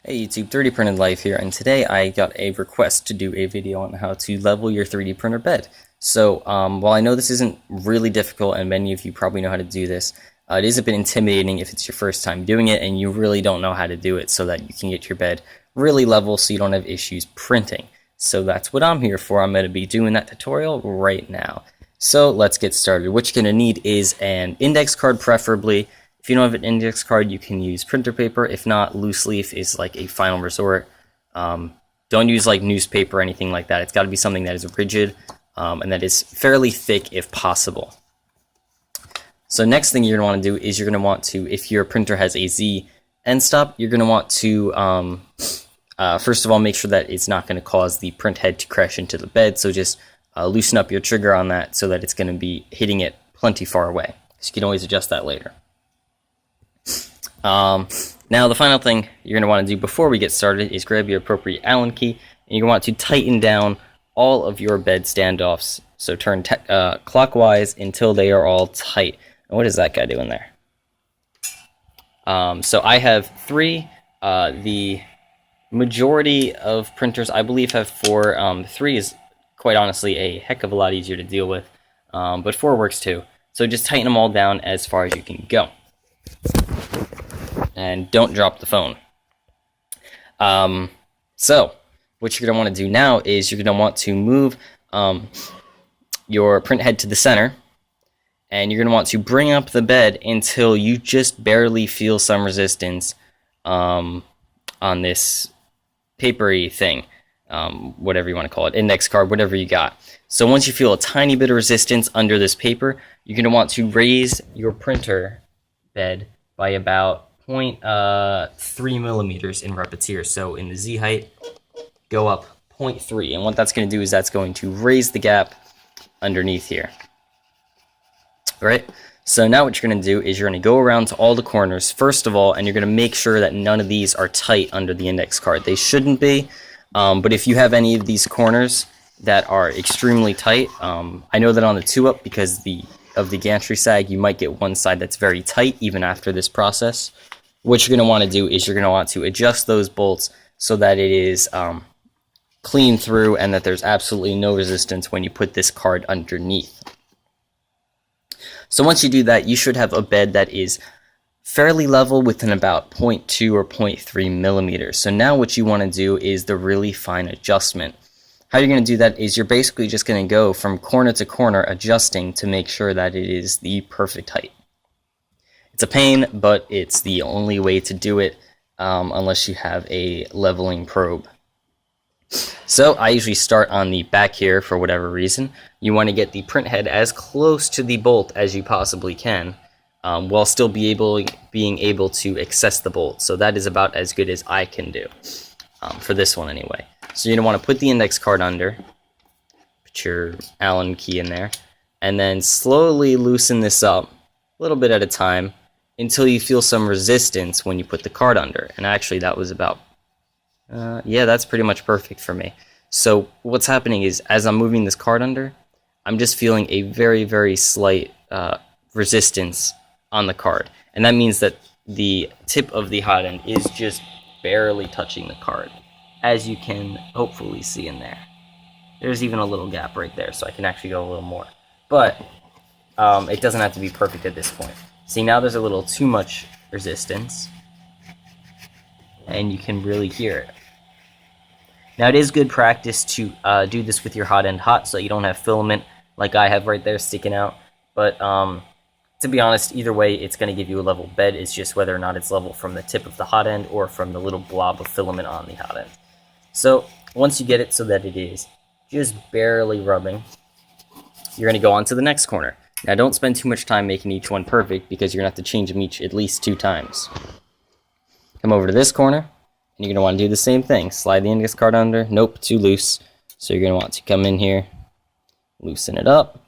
Hey YouTube, 3D Printed Life here, and today I got a request to do a video on how to level your 3D printer bed. So, while I know this isn't really difficult, and many of you probably know how to do this, it is a bit intimidating if it's your first time doing it and you really don't know how to do it so that you can get your bed really level so you don't have issues printing. So that's what I'm here for. I'm going to be doing that tutorial right now. So let's get started. What you're going to need is an index card preferably. If you don't have an index card, you can use printer paper. If not, loose leaf is like a final resort. Don't use like newspaper or anything like that. It's got to be something that is rigid and that is fairly thick if possible. So next thing you're going to want to do is you're going to want to, if your printer has a Z end stop, you're going to want to, first of all, make sure that it's not going to cause the print head to crash into the bed. So just loosen up your trigger on that so that it's going to be hitting it plenty far away. So you can always adjust that later. Now the final thing you're going to want to do before we get started is grab your appropriate Allen key, and you want to tighten down all of your bed standoffs. So turn clockwise until they are all tight. And what is that guy doing there? So I have 3. The majority of printers, I believe, have 4. 3 is quite honestly a heck of a lot easier to deal with, but 4 works too. So just tighten them all down as far as you can go. And don't drop the phone. So what you're going to want to do now is you're going to want to move your print head to the center, and you're going to want to bring up the bed until you just barely feel some resistance on this papery thing, whatever you want to call it, index card, whatever you got. So once you feel a tiny bit of resistance under this paper, you're going to want to raise your printer bed by about 0.3 millimeters in repetier. So in the Z height, go up 0.3, and what that's going to do is that's going to raise the gap underneath here. All right, so now what you're going to do is you're going to go around to all the corners first of all, and you're going to make sure that none of these are tight under the index card. They shouldn't be, but if you have any of these corners that are extremely tight, I know that on the 2-up, because of the gantry sag, you might get one side that's very tight even after this process. What you're going to want to do is you're going to want to adjust those bolts so that it is clean through and that there's absolutely no resistance when you put this card underneath. So once you do that, you should have a bed that is fairly level within about 0.2 or 0.3 millimeters. So now what you want to do is the really fine adjustment. How you're going to do that is you're basically just going to go from corner to corner adjusting to make sure that it is the perfect height. It's a pain, but it's the only way to do it unless you have a leveling probe. So I usually start on the back here for whatever reason. You want to get the print head as close to the bolt as you possibly can while still being able to access the bolt. So that is about as good as I can do for this one anyway. So you're going to want to put the index card under, put your Allen key in there, and then slowly loosen this up a little bit at a time until you feel some resistance when you put the card under. And actually that was about, yeah, that's pretty much perfect for me. So what's happening is as I'm moving this card under, I'm just feeling a very, very slight resistance on the card. And that means that the tip of the hot end is just barely touching the card, as you can hopefully see in there. There's even a little gap right there, so I can actually go a little more. But it doesn't have to be perfect at this point. See, now there's a little too much resistance, and you can really hear it. Now it is good practice to do this with your hot end hot so you don't have filament like I have right there sticking out. But to be honest, either way, it's going to give you a level bed. It's just whether or not it's level from the tip of the hot end or from the little blob of filament on the hot end. So once you get it so that it is just barely rubbing, you're going to go on to the next corner. Now don't spend too much time making each one perfect because you're going to have to change them each at least 2 times. Come over to this corner, and you're going to want to do the same thing. Slide the index card under. Nope, too loose. So you're going to want to come in here, loosen it up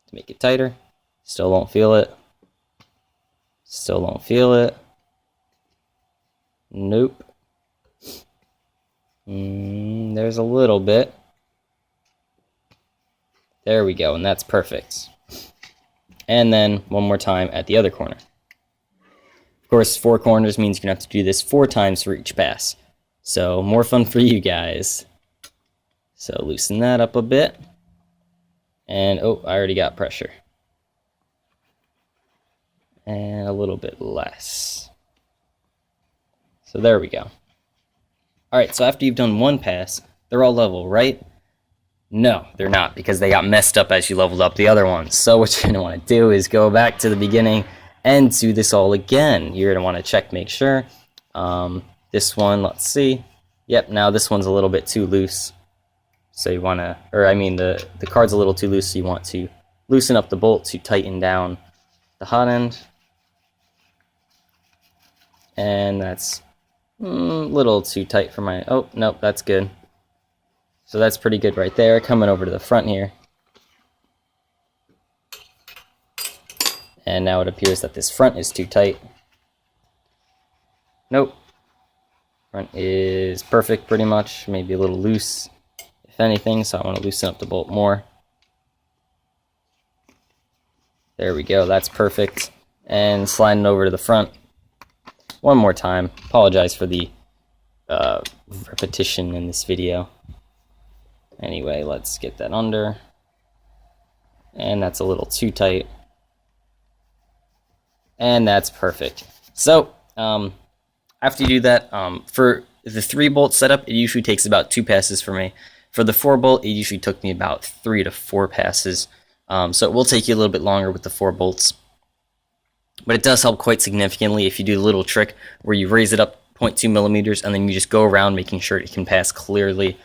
to make it tighter. Still won't feel it. Still won't feel it. Nope. There's a little bit. There we go, and that's perfect. And then one more time at the other corner. course, 4 corners means you're going to have to do this 4 times for each pass. So more fun for you guys. So loosen that up a bit. And, oh, I already got pressure. And a little bit less. So there we go. Alright, so after you've done one pass, they're all level, right? No, they're not, because they got messed up as you leveled up the other ones. So what you're going to want to do is go back to the beginning and do this all again. You're going to want to check, make sure. This one, let's see. Yep, now this one's a little bit too loose. So you want to, or I mean the card's a little too loose, so you want to loosen up the bolt to tighten down the hot end. And that's a little too tight for my, oh, nope, that's good. So that's pretty good right there. Coming over to the front here. And now it appears that this front is too tight. Nope. Front is perfect pretty much. Maybe a little loose, if anything, so I want to loosen up the bolt more. There we go, that's perfect. And sliding over to the front one more time. Apologize for the repetition in this video. Anyway, let's get that under. And that's a little too tight. And that's perfect. So, after you do that, for the 3-bolt setup, it usually takes about 2 passes for me. For the 4-bolt, it usually took me about 3 to 4 passes. So it will take you a little bit longer with the 4 bolts. But it does help quite significantly if you do the little trick where you raise it up 0.2 millimeters and then you just go around making sure it can pass clearly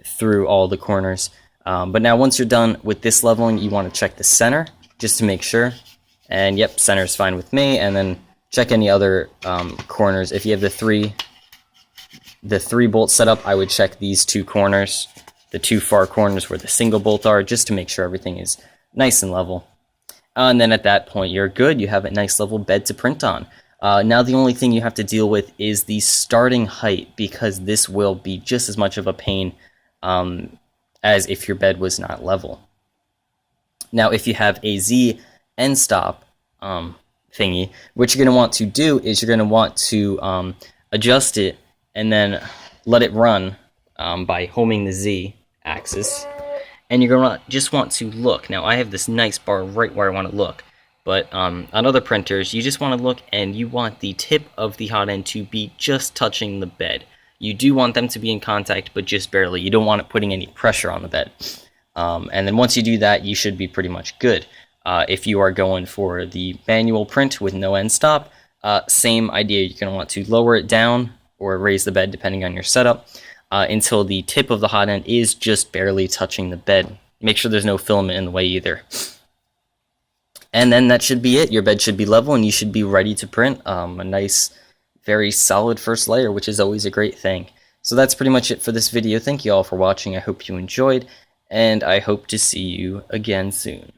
through all the corners. But now once you're done with this leveling, you want to check the center just to make sure. And yep, center is fine with me. And then check any other corners. If you have the 3-bolt setup, I would check these 2 corners, the 2 far corners where the single bolt are, just to make sure everything is nice and level. And then at that point, you're good. You have a nice level bed to print on. Now the only thing you have to deal with is the starting height, because this will be just as much of a pain as if your bed was not level. Now if you have a Z end stop thingy, what you're going to want to do is you're going to want to adjust it and then let it run by homing the Z axis. And you're going to just want to look. Now I have this nice bar right where I want to look, but on other printers you just want to look and you want the tip of the hot end to be just touching the bed. You do want them to be in contact, but just barely. You don't want it putting any pressure on the bed. And then once you do that, you should be pretty much good. If you are going for the manual print with no end stop, same idea. You're going to want to lower it down or raise the bed depending on your setup until the tip of the hot end is just barely touching the bed. Make sure there's no filament in the way either. And then that should be it. Your bed should be level and you should be ready to print a nice, very solid first layer, which is always a great thing. So that's pretty much it for this video. Thank you all for watching. I hope you enjoyed, and I hope to see you again soon.